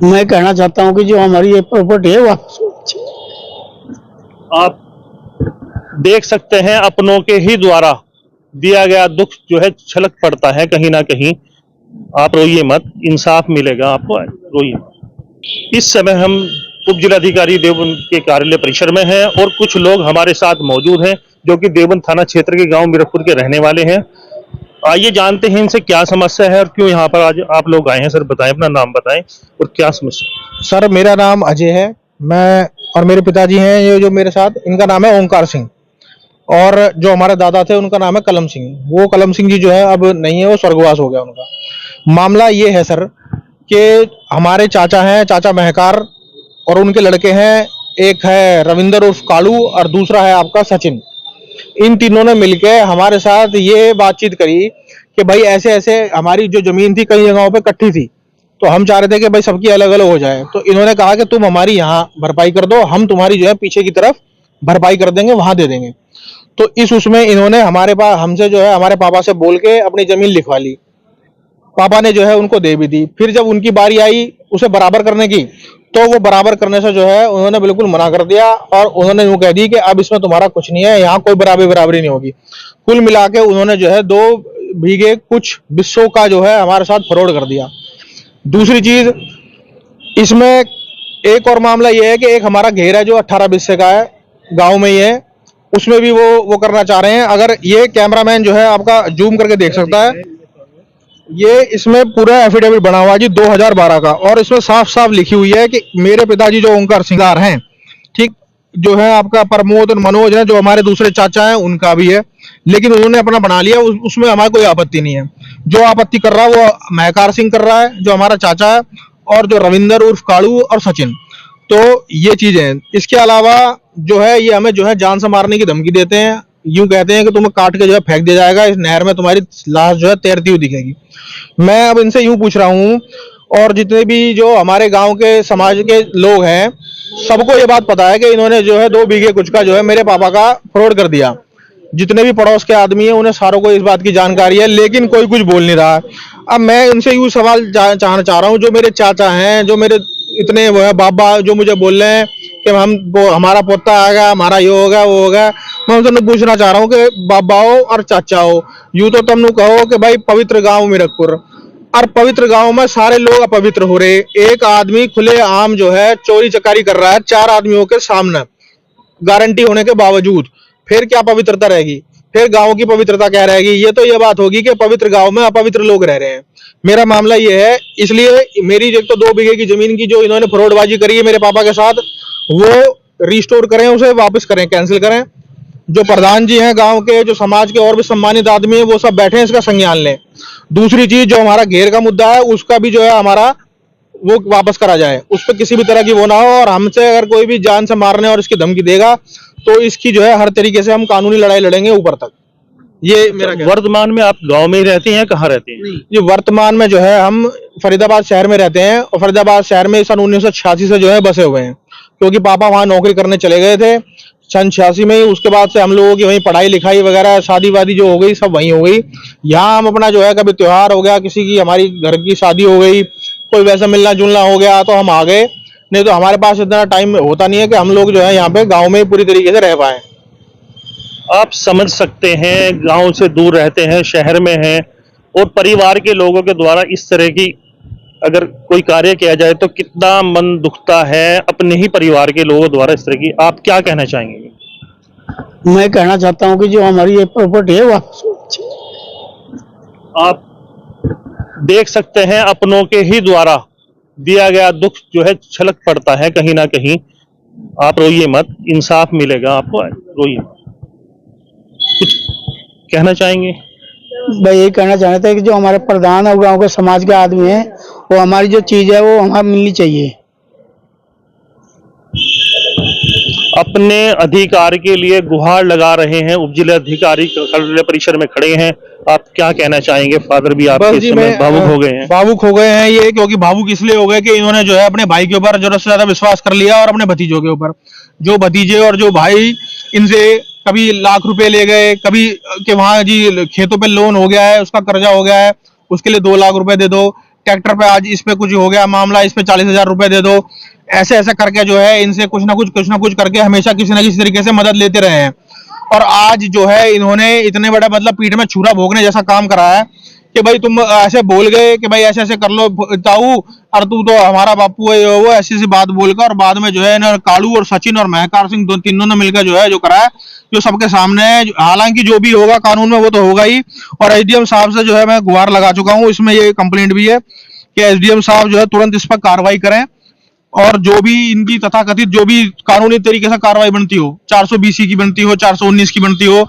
मैं कहना चाहता हूँ कि जो हमारी ये प्रॉपर्टी है वापस होनी चाहिए। आप देख सकते हैं अपनों के ही द्वारा दिया गया दुख जो है छलक पड़ता है कहीं ना कहीं। आप रोइए मत, इंसाफ मिलेगा आपको, रोइए मत। इस समय हम उप जिलाधिकारी देवबंद के कार्यालय परिसर में हैं और कुछ लोग हमारे साथ मौजूद हैं जो कि देवबंद थाना क्षेत्र के गांव मीरखपुर के रहने वाले हैं। आइए जानते हैं इनसे क्या समस्या है और क्यों यहाँ पर आज आप लोग आए हैं। सर बताएं, अपना नाम बताएं और क्या समस्या। सर मेरा नाम अजय है। मैं और मेरे पिताजी हैं ये जो मेरे साथ, इनका नाम है ओंकार सिंह। और जो हमारे दादा थे उनका नाम है कलम सिंह। वो कलम सिंह जी जो है अब नहीं है, वो स्वर्गवास हो गया उनका। मामला ये है सर कि हमारे चाचा हैं, चाचा महकार, और उनके लड़के हैं। एक है रविंदर उर्फ कालू और दूसरा है आपका सचिन। इन तीनों ने मिलके हमारे साथ ये बातचीत करी कि भाई ऐसे ऐसे हमारी जो जमीन थी कई जगहों पे इकट्ठी थी, तो हम चाह रहे थे कि भाई सबकी अलग अलग हो जाए। तो इन्होंने कहा कि तुम हमारी यहाँ भरपाई कर दो, हम तुम्हारी जो है पीछे की तरफ भरपाई कर देंगे, वहां दे देंगे। तो इस उसमें इन्होंने हमारे पास हमसे जो है हमारे पापा से बोल के अपनी जमीन लिखवा ली। पापा ने जो है उनको दे भी दी। फिर जब उनकी बारी आई उसे बराबर करने की, तो वो बराबर करने से जो है उन्होंने बिल्कुल मना कर दिया और उन्होंने यूं कह दी कि अब इसमें तुम्हारा कुछ नहीं है, यहाँ कोई बराबरी नहीं होगी। कुल मिला के उन्होंने जो है 2 बीघे कुछ बिस्सों का जो है हमारे साथ फ्रॉड कर दिया। दूसरी चीज इसमें एक और मामला यह है कि एक हमारा घेर है जो 18 बिस्से का है, गांव में ही है। उसमें भी वो करना चाह रहे हैं। अगर ये कैमरामैन जो है आपका जूम करके देख सकता है, ये इसमें पूरा एफिडेविट बना हुआ है जी 2012 का, और इसमें साफ साफ लिखी हुई है कि मेरे पिताजी जो ओंकार सिंगार हैं, ठीक, जो है आपका प्रमोद और मनोज है जो हमारे दूसरे चाचा हैं, उनका भी है। लेकिन उन्होंने अपना बना लिया, उसमें हमारी कोई आपत्ति नहीं है। जो आपत्ति कर रहा है वो महकार सिंह कर रहा है जो हमारा चाचा है, और जो रविंदर उर्फ कालू और सचिन। तो ये चीजें हैं। इसके अलावा जो है ये हमें जो है जान से मारने की धमकी देते हैं। यूं कहते हैं कि तुम्हें काट के जो है फेंक दिया जाएगा, इस नहर में तुम्हारी लाश जो है तैरती हुई दिखेगी। मैं अब इनसे यूं पूछ रहा हूं, और जितने भी जो हमारे गांव के समाज के लोग हैं, सबको ये बात पता है कि इन्होंने जो है 2 बीघे कुछ का जो है मेरे पापा का फ्रॉड कर दिया। जितने भी पड़ोस के आदमी हैं उन्हें सारों को इस बात की जानकारी है, लेकिन कोई कुछ बोल नहीं रहा। अब मैं उनसे यूं सवाल चाहना चाह रहा हूं, जो मेरे चाचा हैं, जो मेरे इतने वो है बाबा, जो मुझे बोल रहे हैं कि हम हमारा पोता आएगा, हमारा ये होगा वो होगा, मैं उनसे पूछना चाह रहा हूँ कि बाबा हो और चाचा हो, यूं तो तुम कहो कि भाई पवित्र गांव मीरखपुर, और पवित्र गांव में सारे लोग अपवित्र हो रहे। एक आदमी खुले आम जो है चोरी चकारी कर रहा है 4 आदमियों के सामने, गारंटी होने के बावजूद। फिर क्या पवित्रता रहेगी? फिर गांव की पवित्रता क्या रहेगी? ये तो ये बात होगी कि पवित्र गांव में अपवित्र लोग रह रहे हैं। मेरा मामला ये है, इसलिए मेरी एक तो 2 बीघे की जमीन की जो इन्होंने फ्रॉडबाजी करी है मेरे पापा के साथ, वो रिस्टोर करें, उसे वापस करें, कैंसिल करें। जो प्रधान जी हैं गांव के, जो समाज के और भी सम्मानित आदमी हैं, वो सब बैठे हैं, इसका संज्ञान लें। दूसरी चीज, जो हमारा घेर का मुद्दा है उसका भी जो है हमारा वो वापस करा जाए, उस पर किसी भी तरह की वो ना हो। और हमसे अगर कोई भी जान से मारने और इसकी धमकी देगा तो इसकी जो है हर तरीके से हम कानूनी लड़ाई लड़ेंगे ऊपर तक। ये मेरा वर्तमान में आप गांव में ही रहते हैं, कहाँ रहते हैं? ये वर्तमान में जो है हम फरीदाबाद शहर में रहते हैं, और फरीदाबाद शहर में सन 1986 से जो है बसे हुए हैं, क्योंकि पापा वहां नौकरी करने चले गए थे सन 86 में ही। उसके बाद से हम लोगों की वहीं पढ़ाई लिखाई वगैरह शादी वादी जो हो गई सब वहीं हो गई। यहाँ हम अपना जो है कभी त्योहार हो गया, किसी की हमारी घर की शादी हो गई, कोई वैसा मिलना जुलना हो गया तो हम आ गए, नहीं तो हमारे पास इतना टाइम होता नहीं है कि हम लोग जो है यहाँ पे गाँव में पूरी तरीके से रह पाए। आप समझ सकते हैं, गांव से दूर रहते हैं, शहर में हैं, और परिवार के लोगों के द्वारा इस तरह की अगर कोई कार्य किया जाए तो कितना मन दुखता है अपने ही परिवार के लोगों द्वारा इस तरह की। आप क्या कहना चाहेंगे? मैं कहना चाहता हूँ कि जो हमारी ये प्रॉपर्टी है वापस होनी चाहिए। आप देख सकते हैं अपनों के ही द्वारा दिया गया दुख जो है छलक पड़ता है कहीं ना कहीं। आप रोइए मत, इंसाफ मिलेगा आपको, रोइए मत। कुछ कहना चाहेंगे? मैं यही कहना चाहता था कि जो हमारे प्रधान और गांव के समाज के आदमी हैं, वो हमारी जो चीज है वो हमें मिलनी चाहिए। अपने अधिकार के लिए गुहार लगा रहे हैं, उप जिलाधिकारी कार्यालय परिसर में खड़े हैं। आप क्या कहना चाहेंगे? फादर भी आपके इस समय भावुक हो गए हैं। भावुक हो गए हैं ये, क्योंकि भावुक इसलिए हो गए कि इन्होंने जो है अपने भाई के ऊपर जरूरत से ज्यादा विश्वास कर लिया, और अपने भतीजों के ऊपर। जो भतीजे और जो भाई इनसे कभी लाख रुपए ले गए, कभी कि वहां जी खेतों पे लोन हो गया है, उसका कर्जा हो गया है, उसके लिए 2 लाख रुपए दे दो, ट्रैक्टर पे आज इस पे कुछ हो गया मामला, इस पे 40,000 रुपए दे दो, ऐसे ऐसे करके जो है इनसे कुछ ना कुछ करके हमेशा किसी ना किसी तरीके से मदद लेते रहे हैं। और आज जो है इन्होंने इतने बड़ा मतलब पीठ में छुरा भोगने जैसा काम करा है कि भाई तुम ऐसे बोल गए कि भाई ऐसे ऐसे कर लो ताऊ, और तू तो हमारा बापू है, वो ऐसी ऐसी बात बोलकर, और बाद में जो है ना कालू और सचिन और महकार सिंह तीनों ने मिलकर जो है जो करा है, जो सबके सामने है। हालांकि जो भी होगा कानून में वो तो होगा ही, और एसडीएम साहब से जो है मैं गुहार लगा चुका हूँ, इसमें ये कंप्लेंट भी है कि एसडीएम साहब जो है तुरंत इस पर कार्रवाई करें, और जो भी इनकी तथाकथित जो भी कानूनी तरीके से कार्रवाई बनती हो, 420 की बनती हो, 419 की बनती हो,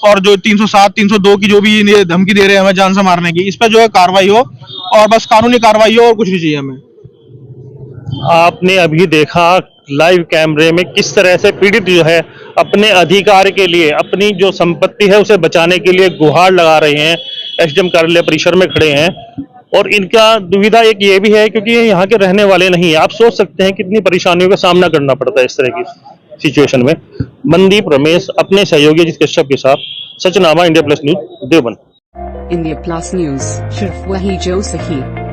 और जो 307 302 की जो भी ये धमकी दे रहे हैं हमें जान से मारने की, इस पर जो है कार्रवाई हो, और बस कानूनी कार्रवाई हो, और कुछ नहीं चाहिए हमें। आपने अभी देखा लाइव कैमरे में किस तरह से पीड़ित जो है अपने अधिकार के लिए, अपनी जो संपत्ति है उसे बचाने के लिए गुहार लगा रहे हैं, एसडीएम कार्यालय परिसर में खड़े हैं। और इनका दुविधा एक ये भी है क्योंकि ये यहाँ के रहने वाले नहीं है। आप सोच सकते हैं कितनी परेशानियों का सामना करना पड़ता है इस तरह की सिचुएशन में। मनदीप रमेश अपने सहयोगी अजित कश्यप के साथ, सचनामा, India plus news, Deoband. India plus news, सिर्फ वही जो सही।